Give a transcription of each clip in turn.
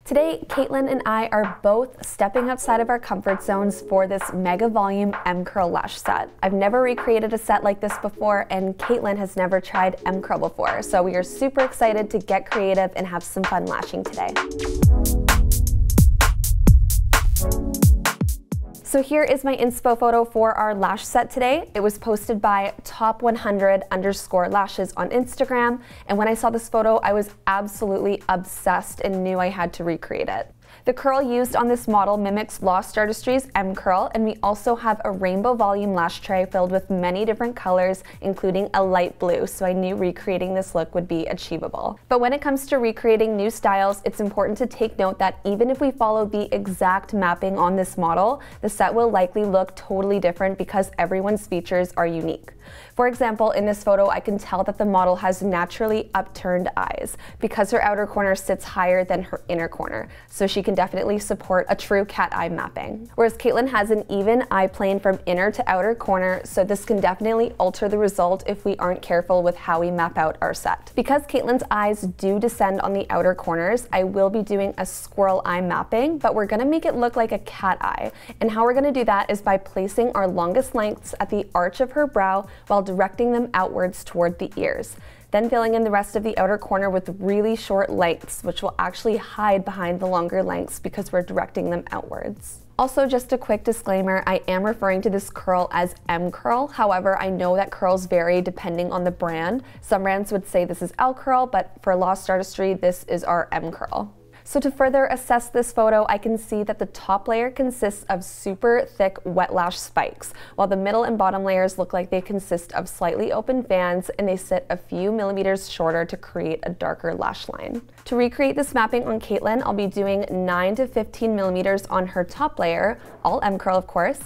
Today, Caitlin and I are both stepping outside of our comfort zones for this mega volume M-curl lash set. I've never recreated a set like this before, and Caitlin has never tried M-curl before, so we are super excited to get creative and have some fun lashing today. So here is my inspo photo for our lash set today. It was posted by top100_lashes on Instagram, and when I saw this photo, I was absolutely obsessed and knew I had to recreate it. The curl used on this model mimics Lost Artistry's M-curl, and we also have a rainbow volume lash tray filled with many different colors, including a light blue, so I knew recreating this look would be achievable. But when it comes to recreating new styles, it's important to take note that even if we follow the exact mapping on this model, the set will likely look totally different because everyone's features are unique. For example, in this photo, I can tell that the model has naturally upturned eyes because her outer corner sits higher than her inner corner, so she can definitely support a true cat eye mapping. Whereas Caitlin has an even eye plane from inner to outer corner, so this can definitely alter the result if we aren't careful with how we map out our set. Because Caitlin's eyes do descend on the outer corners, I will be doing a squirrel eye mapping, but we're gonna make it look like a cat eye. And how we're gonna do that is by placing our longest lengths at the arch of her brow while directing them outwards toward the ears. Then filling in the rest of the outer corner with really short lengths, which will actually hide behind the longer lengths because we're directing them outwards. Also, just a quick disclaimer, I am referring to this curl as M-curl. However, I know that curls vary depending on the brand. Some brands would say this is L-curl, but for Lost Artistry, this is our M-curl. So to further assess this photo, I can see that the top layer consists of super thick wet lash spikes, while the middle and bottom layers look like they consist of slightly open fans, and they sit a few millimeters shorter to create a darker lash line. To recreate this mapping on Caitlin, I'll be doing 9 to 15 millimeters on her top layer, all M-curl of course,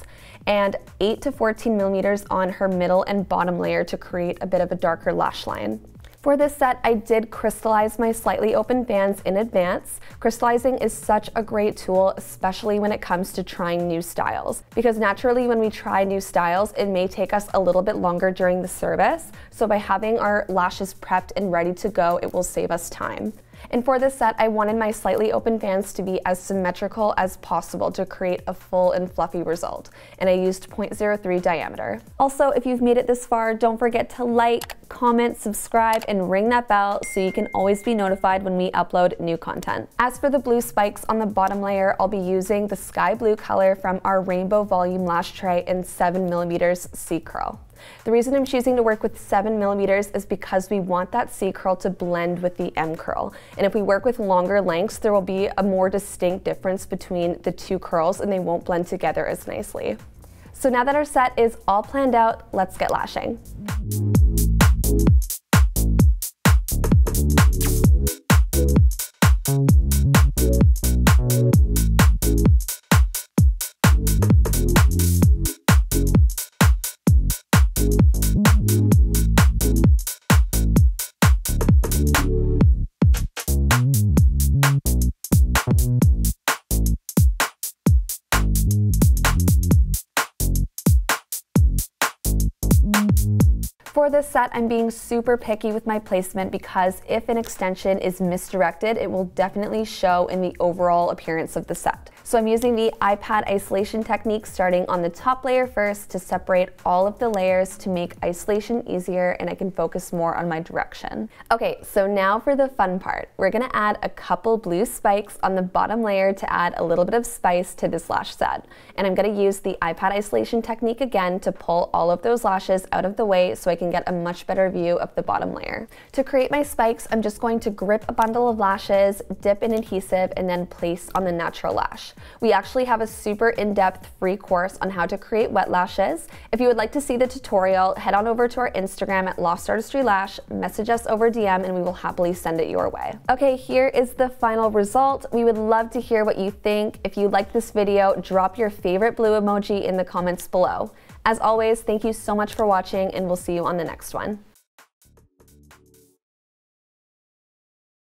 and 8 to 14 millimeters on her middle and bottom layer to create a bit of a darker lash line. For this set, I did crystallize my slightly open fans in advance. Crystallizing is such a great tool, especially when it comes to trying new styles, because naturally when we try new styles, it may take us a little bit longer during the service. So by having our lashes prepped and ready to go, it will save us time. And for this set, I wanted my slightly open fans to be as symmetrical as possible to create a full and fluffy result. And I used 0.03 diameter. Also, if you've made it this far, don't forget to like, comment, subscribe, and ring that bell so you can always be notified when we upload new content. As for the blue spikes on the bottom layer, I'll be using the sky blue color from our rainbow volume lash tray in 7mm C curl. The reason I'm choosing to work with 7mm is because we want that C curl to blend with the M curl. And if we work with longer lengths, there will be a more distinct difference between the two curls and they won't blend together as nicely. So now that our set is all planned out, let's get lashing. For this set, I'm being super picky with my placement because if an extension is misdirected, it will definitely show in the overall appearance of the set. So I'm using the iPad isolation technique starting on the top layer first to separate all of the layers to make isolation easier and I can focus more on my direction. Okay, so now for the fun part. We're gonna add a couple blue spikes on the bottom layer to add a little bit of spice to this lash set. And I'm gonna use the iPad isolation technique again to pull all of those lashes out of the way so I can get a much better view of the bottom layer. To create my spikes, I'm just going to grip a bundle of lashes, dip in adhesive, and then place on the natural lash. We actually have a super in-depth free course on how to create wet lashes. If you would like to see the tutorial, head on over to our Instagram at Lost Artistry Lash, message us over DM, and we will happily send it your way. Okay, here is the final result. We would love to hear what you think. If you liked this video, drop your favorite blue emoji in the comments below. As always, thank you so much for watching, and we'll see you on the next one.